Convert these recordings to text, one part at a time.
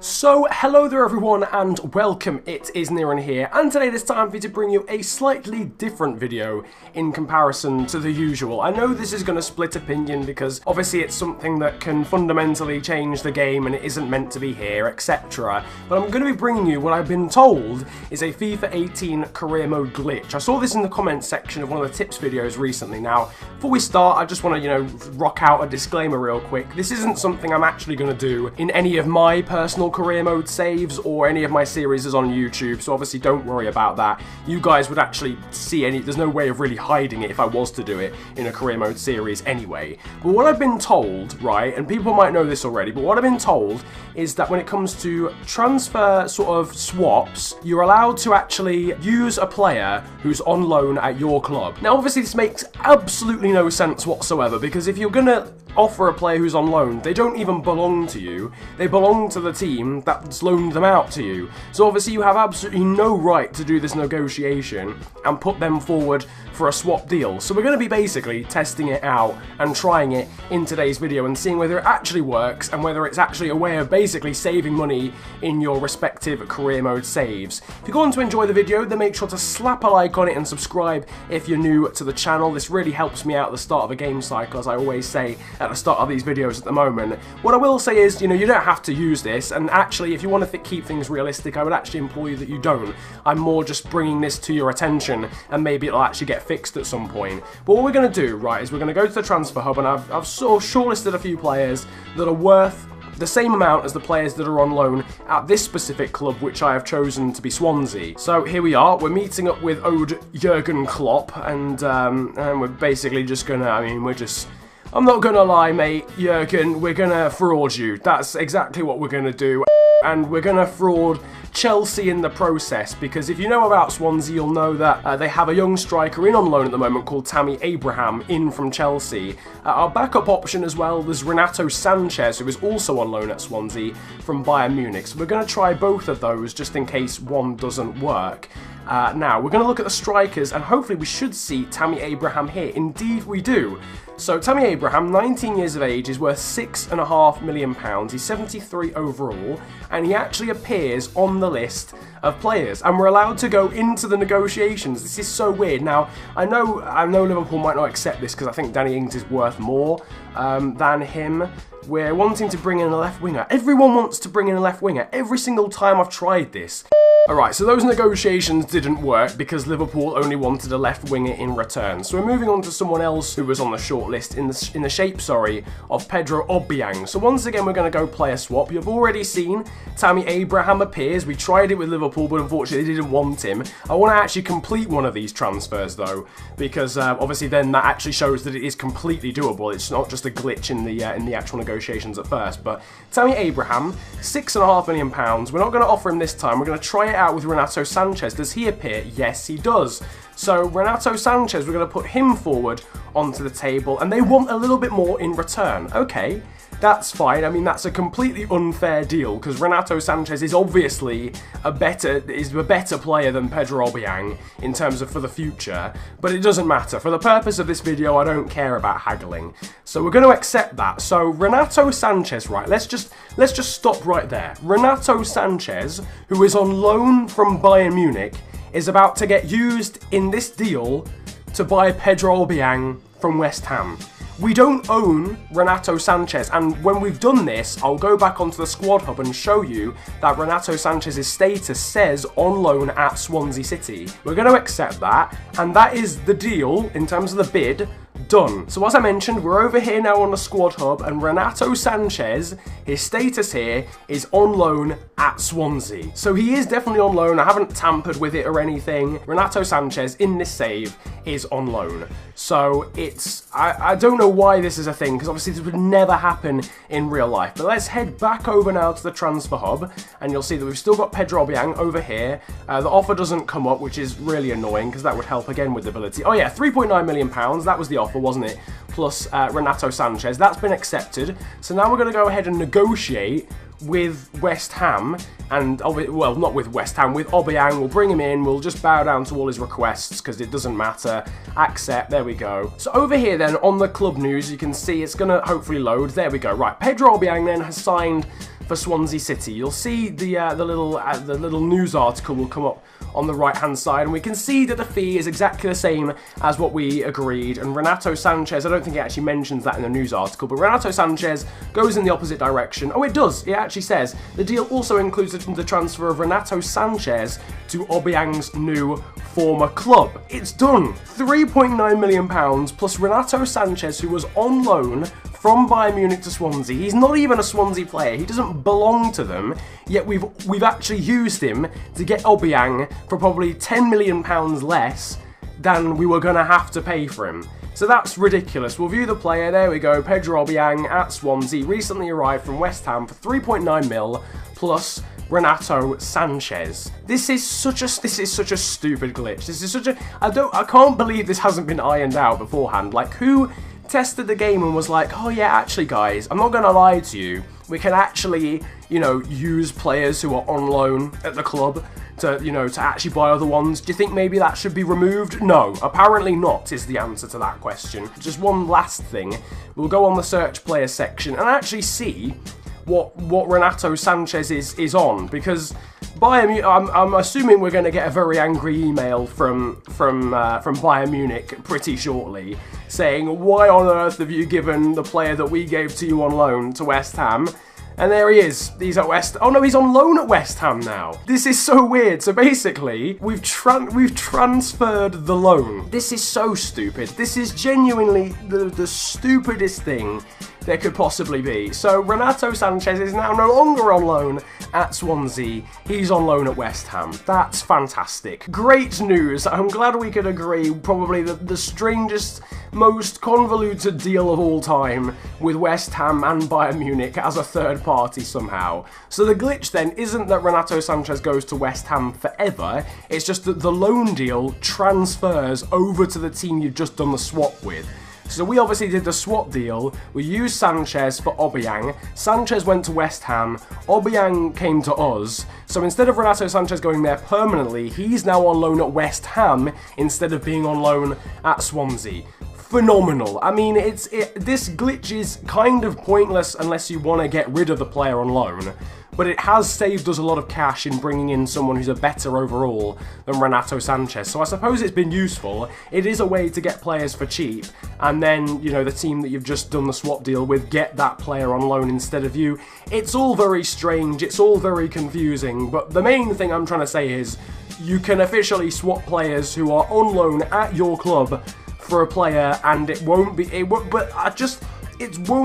So, hello there everyone and welcome, it is Niran here, and today it is time for me to bring you a slightly different video in comparison to the usual. I know this is going to split opinion because obviously it's something that can fundamentally change the game and it isn't meant to be here, etc. But I'm going to be bringing you what I've been told is a FIFA 18 career mode glitch. I saw this in the comments section of one of the tips videos recently. Now, before we start, I just want to, rock out a disclaimer real quick. This isn't something I'm actually going to do in any of my personal career mode saves or any of my series on YouTube, so obviously don't worry about that. You guys would actually see there's no way of really hiding it if I was to do it in a career mode series anyway. But what I've been told, right, and people might know this already, but what I've been told is that when it comes to transfer sort of swaps, you're allowed to actually use a player who's on loan at your club. Now obviously this makes absolutely no sense whatsoever, because if you're gonna offer a player who's on loan, they don't even belong to you, they belong to the team that's loaned them out to you. So obviously you have absolutely no right to do this negotiation and put them forward for a swap deal. So we're going to be basically testing it out and trying it in today's video and seeing whether it actually works and whether it's actually a way of basically saving money in your respective career mode saves. If you're going to enjoy the video, then make sure to slap a like on it and subscribe if you're new to the channel. This really helps me out at the start of a game cycle, as I always say at the start of these videos at the moment. What I will say is, you don't have to use this, and actually if you want to keep things realistic, I would actually implore you that you don't. I'm more just bringing this to your attention and maybe it'll actually get fixed at some point. But what we're going to do, right, is we're going to go to the transfer hub, and I've sort of shortlisted a few players that are worth the same amount as the players that are on loan at this specific club, which I have chosen to be Swansea. So here we are, we're meeting up with Ode Jurgen Klopp, and we're basically just gonna, I'm not gonna lie, mate, Jurgen, we're gonna fraud you. That's exactly what we're gonna do. And we're gonna fraud Chelsea in the process, because if you know about Swansea, you'll know that they have a young striker in on loan at the moment called Tammy Abraham in from Chelsea. Our backup option as well, there's Renato Sanchez, who is also on loan at Swansea from Bayern Munich. So we're gonna try both of those just in case one doesn't work. Now, we're going to look at the strikers, and hopefully we should see Tammy Abraham here. Indeed we do. So Tammy Abraham, 19 years of age, is worth £6.5 million. He's 73 overall, and he actually appears on the list of players, and we're allowed to go into the negotiations. This is so weird. Now, I know Liverpool might not accept this because I think Danny Ings is worth more than him. We're wanting to bring in a left winger. Everyone wants to bring in a left winger. Every single time I've tried this. Alright, so those negotiations didn't work because Liverpool only wanted a left winger in return. So we're moving on to someone else who was on the shortlist in the shape of Pedro Obiang. So once again, we're going to go player swap. You've already seen Tammy Abraham appears. We tried it with Liverpool, but unfortunately they didn't want him. I want to actually complete one of these transfers though, because obviously then that actually shows that it is completely doable. It's not just a glitch in the actual negotiations at first. But Tammy Abraham, £6.5 million. We're not going to offer him this time. We're going to try it out with Renato Sanchez. Does he appear? Yes, he does. So Renato Sanchez, we're going to put him forward onto the table, and they want a little bit more in return. Okay, that's fine. I mean, that's a completely unfair deal because Renato Sanchez is obviously a better player than Pedro Obiang in terms of for the future, but it doesn't matter. For the purpose of this video, I don't care about haggling. So we're going to accept that. So Renato Sanchez, right, let's just stop right there. Renato Sanchez, who is on loan from Bayern Munich, is about to get used in this deal to buy Pedro Obiang from West Ham. We don't own Renato Sanchez, and when we've done this, I'll go back onto the squad hub and show you that Renato Sanchez's status says on loan at Swansea City. We're going to accept that, and that is the deal in terms of the bid. Done. So as I mentioned, we're over here now on the squad hub, and Renato Sanchez, his status here is on loan at Swansea. So he is definitely on loan. I haven't tampered with it or anything. Renato Sanchez in this save is on loan. So it's, I don't know why this is a thing, because obviously this would never happen in real life. But let's head back over now to the transfer hub, and you'll see that we've still got Pedro Obiang over here. The offer doesn't come up, which is really annoying, because that would help again with the ability. Oh yeah, £3.9 million, that was the offer, wasn't it? Plus Renato Sanchez, that's been accepted. So now we're going to go ahead and negotiate with West Ham, and well, not with West Ham, with Obiang. We'll bring him in, we'll just bow down to all his requests because it doesn't matter. Accept, there we go. So over here then on the club news, you can see it's gonna hopefully load. There we go. Right, Pedro Obiang then has signed for for Swansea City. You'll see the little news article will come up on the right-hand side, and we can see that the fee is exactly the same as what we agreed. And Renato Sanchez, I don't think it actually mentions that in the news article, but Renato Sanchez goes in the opposite direction. Oh, it does. It actually says the deal also includes the transfer of Renato Sanchez to Obiang's new former club. It's done. £3.9 million plus Renato Sanchez, who was on loan from Bayern Munich to Swansea. He's not even a Swansea player. He doesn't belong to them, yet we've actually used him to get Obiang for probably £10 million less than we were going to have to pay for him. So that's ridiculous. We'll view the player. There we go. Pedro Obiang at Swansea, recently arrived from West Ham for 3.9 mil plus Renato Sanchez. This is such a stupid glitch. This is such a I can't believe this hasn't been ironed out beforehand. Like, who tested the game and was like, oh yeah, actually guys, I'm not gonna lie to you, we can actually, you know, use players who are on loan at the club to, you know, to actually buy other ones. Do you think maybe that should be removed? No, apparently not is the answer to that question. Just one last thing, we'll go on the search player section and actually see what Renato Sanchez is on, because I'm assuming we're going to get a very angry email from Bayern Munich pretty shortly, saying, why on earth have you given the player that we gave to you on loan to West Ham? And there he is. He's at oh no, he's on loan at West Ham now. This is so weird. So basically, we've transferred the loan. This is so stupid. This is genuinely the stupidest thing there could possibly be. So Renato Sanchez is now no longer on loan at Swansea. He's on loan at West Ham. That's fantastic. Great news. I'm glad we could agree probably the strangest, most convoluted deal of all time with West Ham and Bayern Munich as a third party somehow. So the glitch then isn't that Renato Sanchez goes to West Ham forever, it's just that the loan deal transfers over to the team you've just done the swap with. So we obviously did the swap deal, we used Sanchez for Obiang, Sanchez went to West Ham, Obiang came to us, so instead of Renato Sanchez going there permanently, he's now on loan at West Ham instead of being on loan at Swansea. Phenomenal. I mean, this glitch is kind of pointless unless you want to get rid of the player on loan, but it has saved us a lot of cash in bringing in someone who's a better overall than Renato Sanchez. So I suppose it's been useful. It is a way to get players for cheap, and then, you know, the team that you've just done the swap deal with get that player on loan instead of you. It's all very strange, it's all very confusing, but the main thing I'm trying to say is you can officially swap players who are on loan at your club for a player, and it won't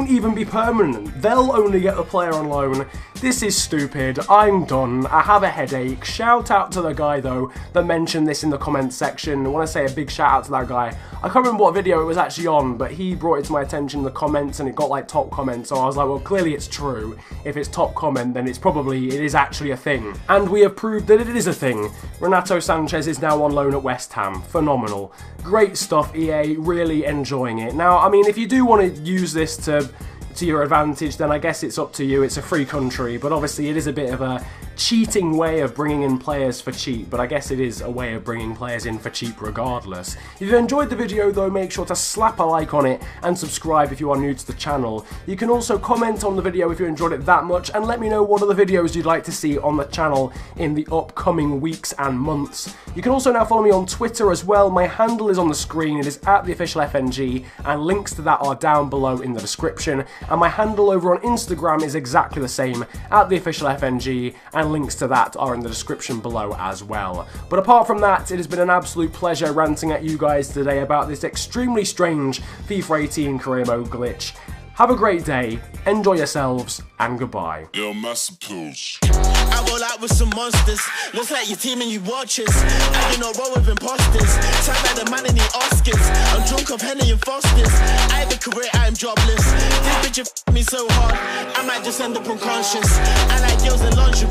even be permanent. They'll only get the player on loan. This is stupid. I'm done. I have a headache. Shout out to the guy, though, that mentioned this in the comments section. I want to say a big shout out to that guy. I can't remember what video it was actually on, but he brought it to my attention in the comments, and it got like top comments, so I was like, well, clearly it's true. If it's top comment, then it is actually a thing. And we have proved that it is a thing. Renato Sanchez is now on loan at West Ham. Phenomenal. Great stuff, EA. Really enjoying it. Now, I mean, if you do want to use this to your advantage, then I guess it's up to you. It's a free country, but obviously it is a bit of a cheating way of bringing in players for cheap, but I guess it is a way of bringing players in for cheap regardless. If you enjoyed the video though, make sure to slap a like on it and subscribe if you are new to the channel. You can also comment on the video if you enjoyed it that much, and let me know what other videos you'd like to see on the channel in the upcoming weeks and months. You can also now follow me on Twitter as well. My handle is on the screen. It is @theofficialfng, and links to that are down below in the description. And my handle over on Instagram is exactly the same, @theofficialfng, and links to that are in the description below as well. But apart from that, it has been an absolute pleasure ranting at you guys today about this extremely strange FIFA 18 career mode glitch. Have a great day, enjoy yourselves, and goodbye. Yo, masterpiece. I roll out with some monsters. Looks like your team and you watchers. I do not roll with imposters. Sound like the man in the Oscars. I'm drunk off Henny and Fosters. I have a career, I am jobless. This bitch f me so hard, I might just end up unconscious. I like girls in lingerie,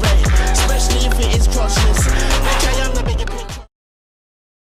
especially if it is crotchless. Bitch, I am the bigger picture.